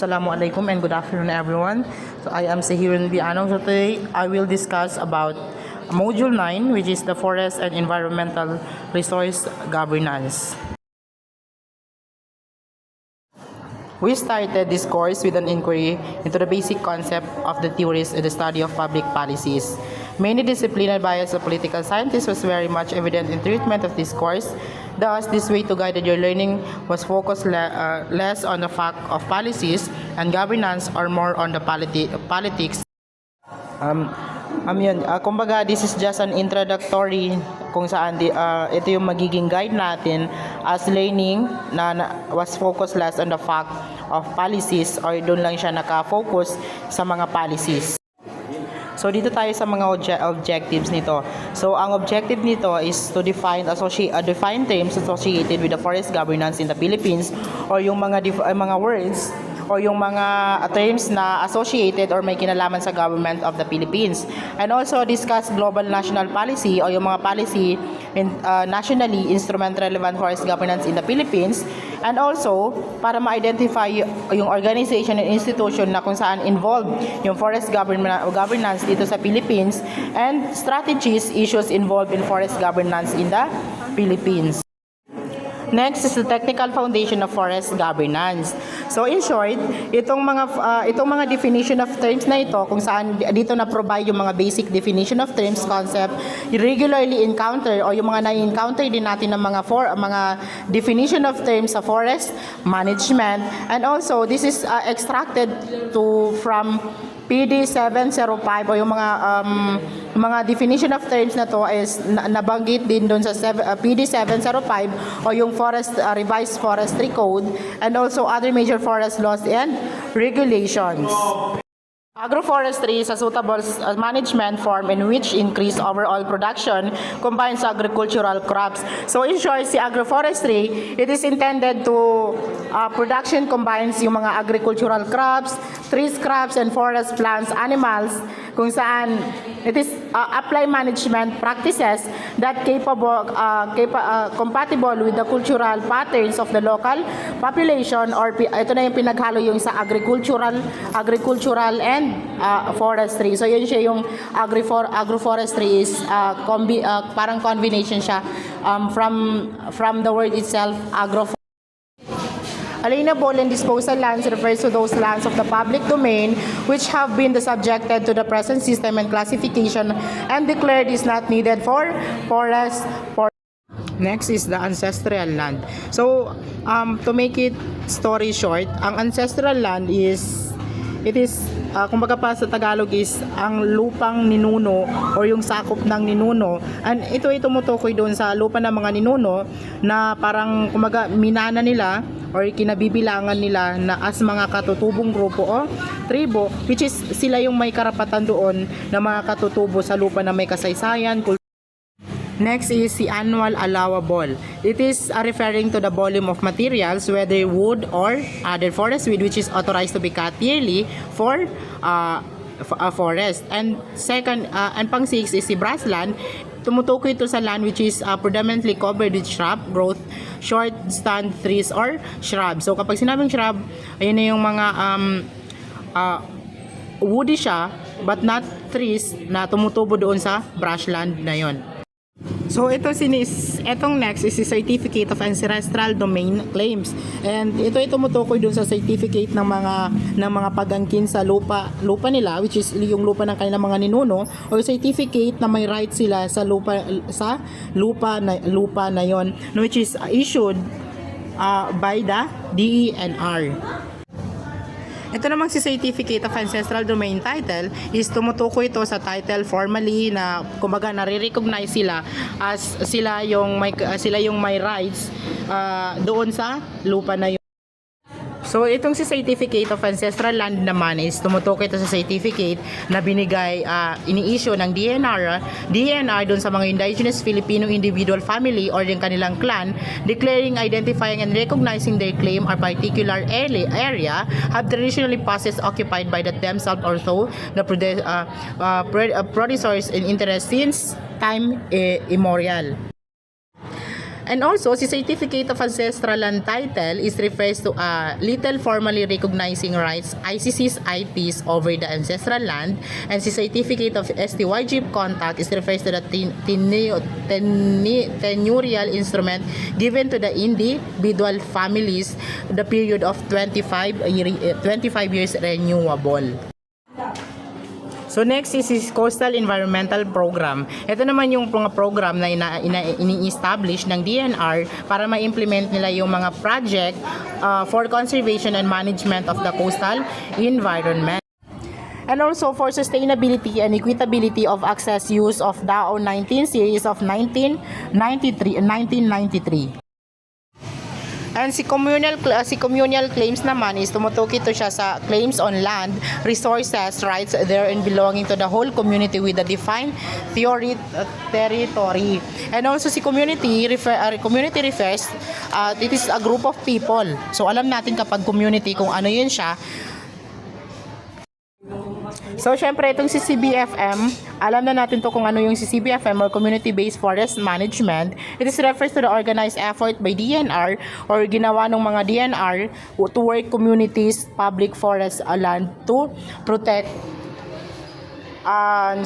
Assalamualaikum and good afternoon everyone. So I am Sehirun Bianong. So today I will discuss about Module 9, which is the Forest and Environmental Resource Governance. We started this course with an inquiry into the basic concept of the theories in the study of public policies. Many disciplinary bias of political scientists was very much evident in treatment of this course. Thus, this way to guide your learning was focused less on the fact of policies and governance or more on the politics. Kumbaga, this is just an introductory kung saan ito yung magiging guide natin as learning na was focused less on the fact of policies or doon lang siya naka-focus sa mga policies. So dito tayo sa mga objectives nito. So ang objective nito is to define terms associated with the forest governance in the Philippines or yung mga words o yung mga terms na associated or may kinalaman sa government of the Philippines. And also discuss global national policy o yung mga policy nationally instrument relevant forest governance in the Philippines. And also, para ma-identify yung organization and institution na kung saan involved yung forest governance dito sa Philippines and strategies, issues involved in forest governance in the Philippines. Next is the technical foundation of forest governance. So in short, itong mga definition of terms na ito kung saan dito na provide yung mga basic definition of terms concept regularly encounter o yung mga na-encounter din natin ng mga definition of terms sa forest management, and also this is extracted from PD 705 o yung mga definition of terms na to is nabanggit din doon sa PD 705 o yung revised forestry code, and also other major forest laws and regulations. Agroforestry is a suitable management form in which increase overall production combines agricultural crops. So in short, si agroforestry, it is intended to production combines yung mga agricultural crops, trees, crops, and forest plants, animals, kung saan it is apply management practices that compatible with the cultural patterns of the local population, or ito na yung pinaghalo yung sa agricultural and forestry. So yun siya yung agroforestry is parang combination siya from the word itself, agroforestry. Alienable and disposal lands refers to those lands of the public domain which have been subjected to the present system and classification and declared is not needed for forest. Next is the ancestral land. So, to make it story short, ang ancestral land is kumbaga pa sa Tagalog is ang lupang ninuno or yung sakop ng ninuno, and ito ay tumutukoy doon sa lupa ng mga ninuno na parang kumbaga minana nila or kinabibilangan nila na as mga katutubong grupo o tribo, which is sila yung may karapatan doon na mga katutubo sa lupa na may kasaysayan. Next is the annual allowable. It is referring to the volume of materials, whether wood or other forest wood, which is authorized to be cut yearly for a forest. And second, and pang 6 is the grassland. Tumutukoy ito sa land which is predominantly covered with shrub growth, short stand trees or shrubs. So kapag sinabing shrub, ayun na yung mga woody siya but not trees na tumutubo doon sa brushland na yon. So etong next is the Certificate of Ancestral Domain Claims, and ito ay tumutukoy dun sa certificate ng mga pagangkin sa lupa nila, which is yung lupa ng kanilang mga ninuno, or certificate na may right sila sa lupa na yon, which is issued by the DENR. Ito namang si Certificate of Ancestral Domain Title is tumutukoy ito sa title formally na kumbaga nare-recognize sila as sila yung may rights doon sa lupa na yun. So itong si Certificate of Ancestral Land naman is tumutukoy ito sa certificate na binigay, ini-issue ng DENR doon sa mga indigenous Filipino individual family or yung kanilang clan, declaring, identifying, and recognizing their claim or particular area have traditionally possessed occupied by themselves or so the producers in interest since time immemorial. And also, si Certificate of Ancestral Land Title is refers to little formally recognizing rights ICC's IPs over the ancestral land, and si Certificate of STYG Contact is refers to the tenurial instrument given to the individual families the period of 25 years renewable. So next is Coastal Environmental Program. Ito naman yung mga program na ini-establish ng DNR para ma-implement nila yung mga project for conservation and management of the coastal environment. And also for sustainability and equitability of access use of DAO 19 series of 1993. And si communal claims naman is tumutukoy ito siya sa claims on land, resources, rights therein belonging to the whole community with a defined territory. And also si community refers, it is a group of people. So alam natin kapag community kung ano yun siya. So, syempre, itong si CBFM, alam na natin to kung ano yung si CBFM or Community-Based Forest Management. It is refers to the organized effort by DNR or ginawa ng mga DNR to work communities, public forest land to protect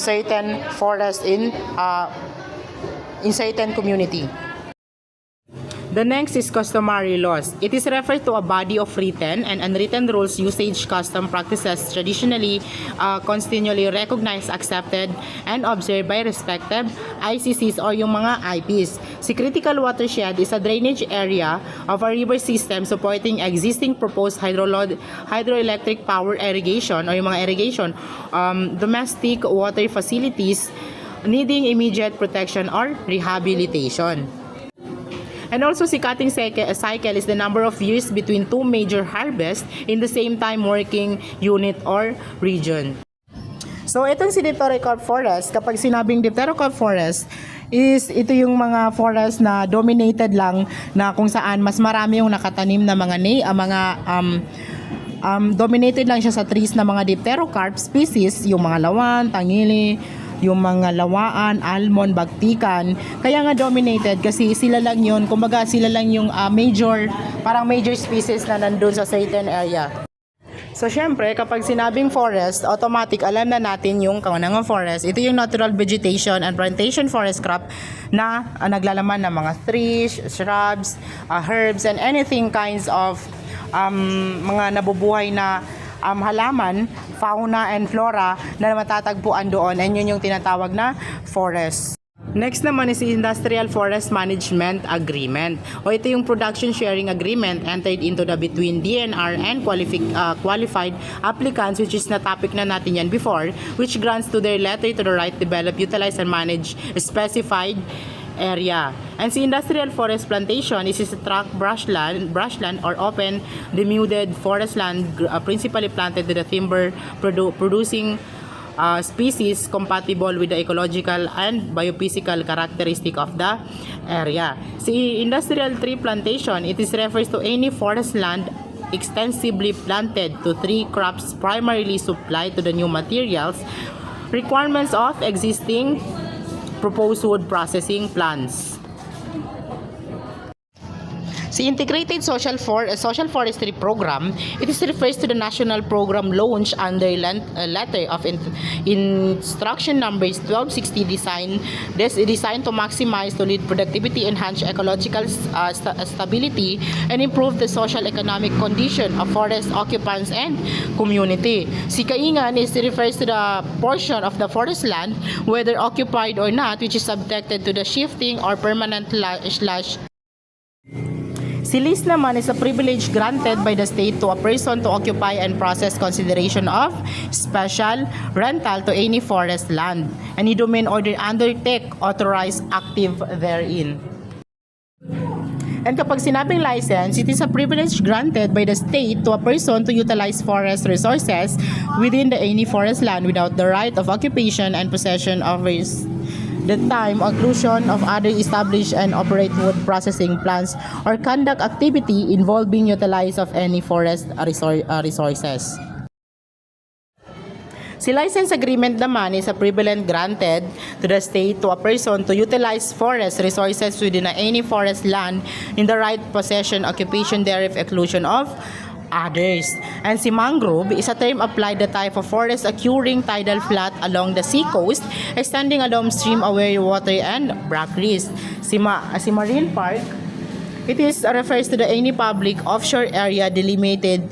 certain forest in certain community. The next is customary laws. It is referred to a body of written and unwritten rules, usage, custom practices traditionally, continually recognized, accepted, and observed by respective ICCs or yung mga IPs. Si critical watershed is a drainage area of a river system supporting existing proposed hydroelectric power irrigation or yung mga irrigation, domestic water facilities needing immediate protection or rehabilitation. And also, si cutting cycle is the number of years between two major harvests in the same time working unit or region. So, itong si Dipterocarp Forest, kapag sinabing Dipterocarp Forest, is ito yung mga forest na dominated lang na kung saan mas marami yung nakatanim na dominated lang siya sa trees na mga Dipterocarp species, yung mga lawan, tangili, yung mga lawaan, almond, bagtikan. Kaya nga dominated kasi sila lang yun, kumbaga sila lang yung major species na nandun sa certain area. So syempre, kapag sinabing forest, automatic alam na natin yung kaunang forest. Ito yung natural vegetation and plantation forest crop na naglalaman ng mga trees, shrubs, herbs, and anything kinds of mga nabubuhay na halaman, fauna and flora na matatagpuan doon, and yun yung tinatawag na forest. Next naman is Industrial Forest Management Agreement, o ito yung production sharing agreement entered into the between DNR and qualified applicants, which is na topic na natin yan before, which grants to their letter to the right to develop, utilize, and manage specified area. And si industrial forest plantation is a tract brushland or open denuded forest land principally planted to the timber producing species compatible with the ecological and biophysical characteristic of the area. Si industrial tree plantation, it is refers to any forest land extensively planted to tree crops primarily supplied to the new materials, requirements of existing proposed wood processing plants. Si Integrated Social Forestry Program, it is refers to the national program launched under letter of instruction numbers 1260 designed to maximize to lead productivity, enhance ecological stability, and improve the social economic condition of forest occupants and community. Si Kaingan is refers to the portion of the forest land, whether occupied or not, which is subjected to the shifting or permanent Si lease naman is a privilege granted by the state to a person to occupy and process consideration of special rental to any forest land, any domain or undertake authorized active therein. And kapag sinabing license, it is a privilege granted by the state to a person to utilize forest resources within the any forest land without the right of occupation and possession of the time occlusion of other established and operate wood processing plants or conduct activity involving utilize of any forest resources. Si license agreement naman is a privilege granted to the state to a person to utilize forest resources within any forest land in the right possession, occupation, thereof, exclusion of others. And si mangrove is a term applied the type of forest occurring tidal flat along the sea coast, extending along stream aware water and brackies. Si marine park, it refers to the any public offshore area delimited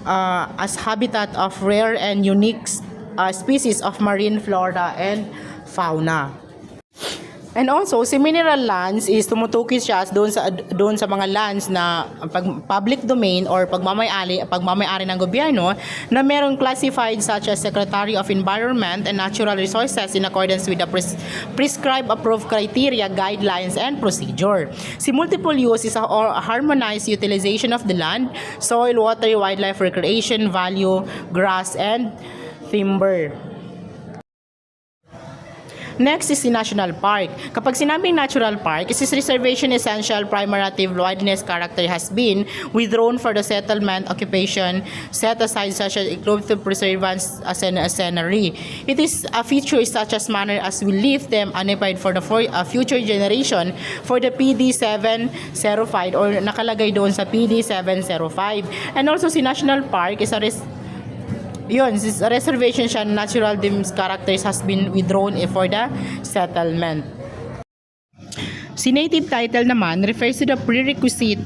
as habitat of rare and unique species of marine flora and fauna. And also, si mineral lands is tumutukoy siya doon sa mga lands na public domain or pagmamay-ari ng gobyerno na merong classified such as Secretary of Environment and Natural Resources in accordance with the prescribed approved criteria, guidelines, and procedure. Si multiple use is a harmonized utilization of the land, soil, water, wildlife, recreation, value, grass, and timber. Next is the National Park. Kapag sinabing Natural Park, its reservation essential primary wilderness character has been withdrawn for the settlement, occupation, set aside such as ecological preservance as a scenery. It is a feature such as manner as will leave them unified for the future generation for the PD 705 or nakalagay doon sa PD 705. And also si National Park is a reservation siya, natural themes characters has been withdrawn for the settlement. Si native title naman refers to the prerequisite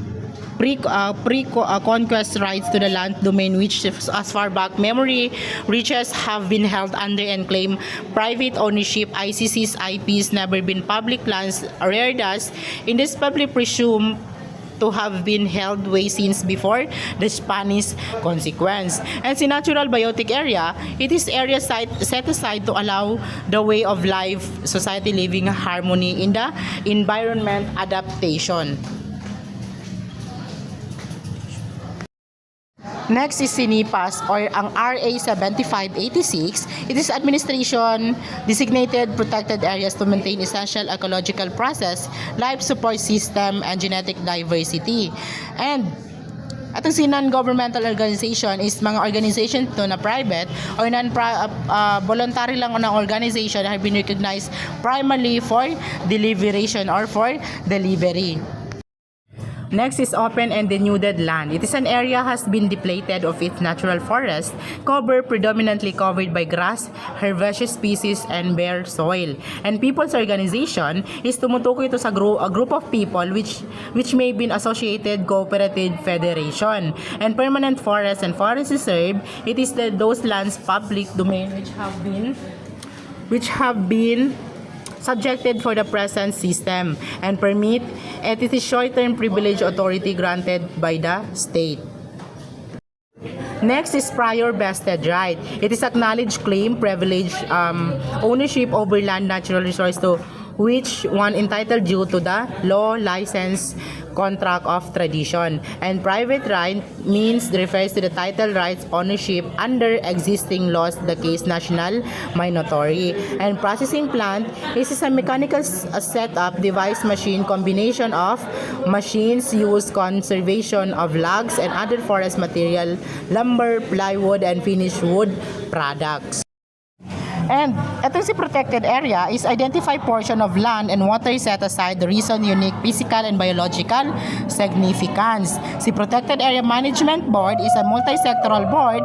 conquest rights to the land domain which as far back memory reaches have been held under and claim private ownership. ICC's IPs never been public lands, rare thus indispensably presumed to have been held way since before the Spanish consequence. And si natural biotic area, it is area set aside to allow the way of life, society living harmony in the environment adaptation. Next is SINIPAS or ang RA 7586. It is administration designated protected areas to maintain essential ecological process, life support system, and genetic diversity. And atong si non-governmental organization is mga organization to na private or voluntary lang na organization have been recognized primarily for deliberation or for delivery. Next is open and denuded land. It is an area has been depleted of its natural forest, predominantly covered by grass, herbaceous species, and bare soil. And people's organization is tumutukoy ito sa a group of people which may be associated cooperative federation. And permanent forest and forest reserve, it is those lands public domain which have been subjected for the present system and permit, and it is short-term privilege authority granted by the state. Next is prior vested right. It is acknowledged claim, privilege, ownership over land, natural resource to which one entitled due to the law, license, contract of tradition. And private right means refers to the title rights ownership under existing laws, the case national minority. And processing plant is a mechanical setup, device, machine, combination of machines used conservation of logs and other forest material, lumber, plywood, and finished wood products. And itong si protected area is identified portion of land and water set aside the reason unique physical and biological significance. Si Protected Area Management Board is a multi-sectoral board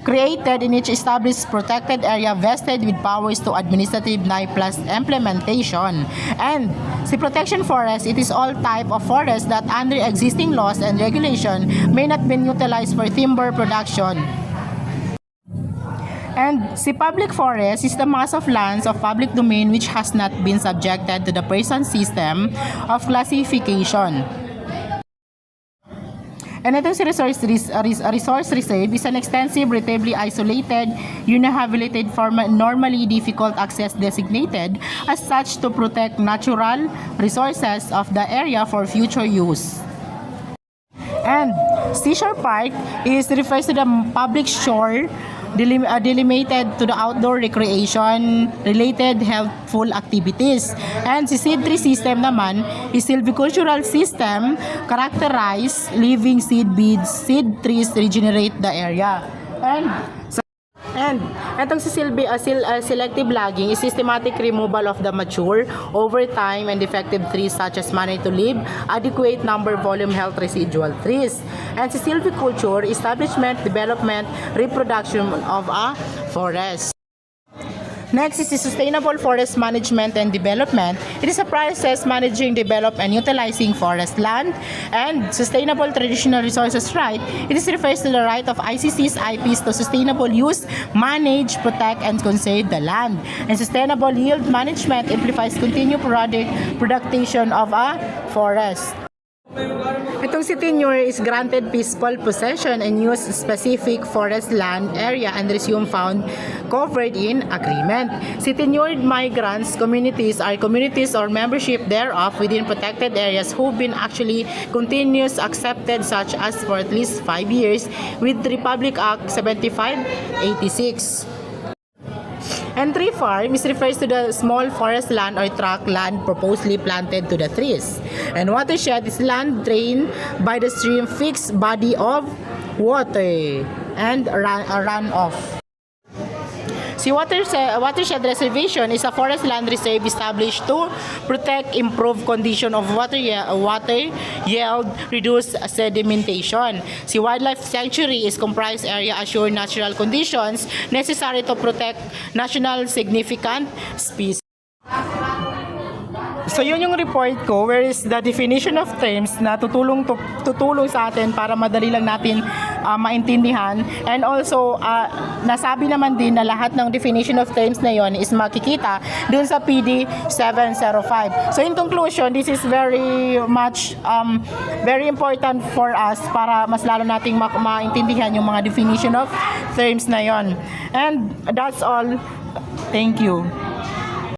created in each established protected area vested with powers to administrative plus implementation. And si protection forest, it is all type of forest that under existing laws and regulation may not be utilized for timber production. And si public forest is the mass of lands of public domain which has not been subjected to the present system of classification. And itong si resource reserve is an extensive, relatively isolated, uninhabited form normally difficult access designated as such to protect natural resources of the area for future use. And seashore park refers to the public shore delimited to the outdoor recreation related helpful activities. And si seed tree system naman is silvicultural system characterized living seed beads, seed trees regenerate the area. And itong selective logging is systematic removal of the mature, over time, and defective trees such as managed to live, adequate number, volume, health residual trees. And sa silviculture, establishment, development, reproduction of a forest. Next is the sustainable forest management and development. It is a process managing, develop, and utilizing forest land and sustainable traditional resources right. It is refers to the right of ICC's IPs to sustainable use, manage, protect, and conserve the land. And sustainable yield management amplifies continued production of a forest. Itong si tenure is granted peaceful possession and use specific forest land area and resume found covered in agreement. Si tenured migrants communities are communities or membership thereof within protected areas who've been actually continuous accepted such as for at least 5 years with Republic Act 7586. And tree farm is refers to the small forest land or tract land purposely planted to the trees. And watershed is land drained by the stream fixed body of water and runoff. Si watershed reservation is a forest land reserve established to protect, improve condition of water yield, reduce sedimentation. Si wildlife sanctuary is comprised area assure natural conditions necessary to protect national significant species. So yun yung report ko, where is the definition of terms na tutulong sa atin para madali lang natin maintindihan. And also, nasabi naman din na lahat ng definition of terms na yon is makikita dun sa PD 705. So in conclusion, this is very much very important for us para mas lalo nating maintindihan yung mga definition of terms na yon. And that's all. Thank you.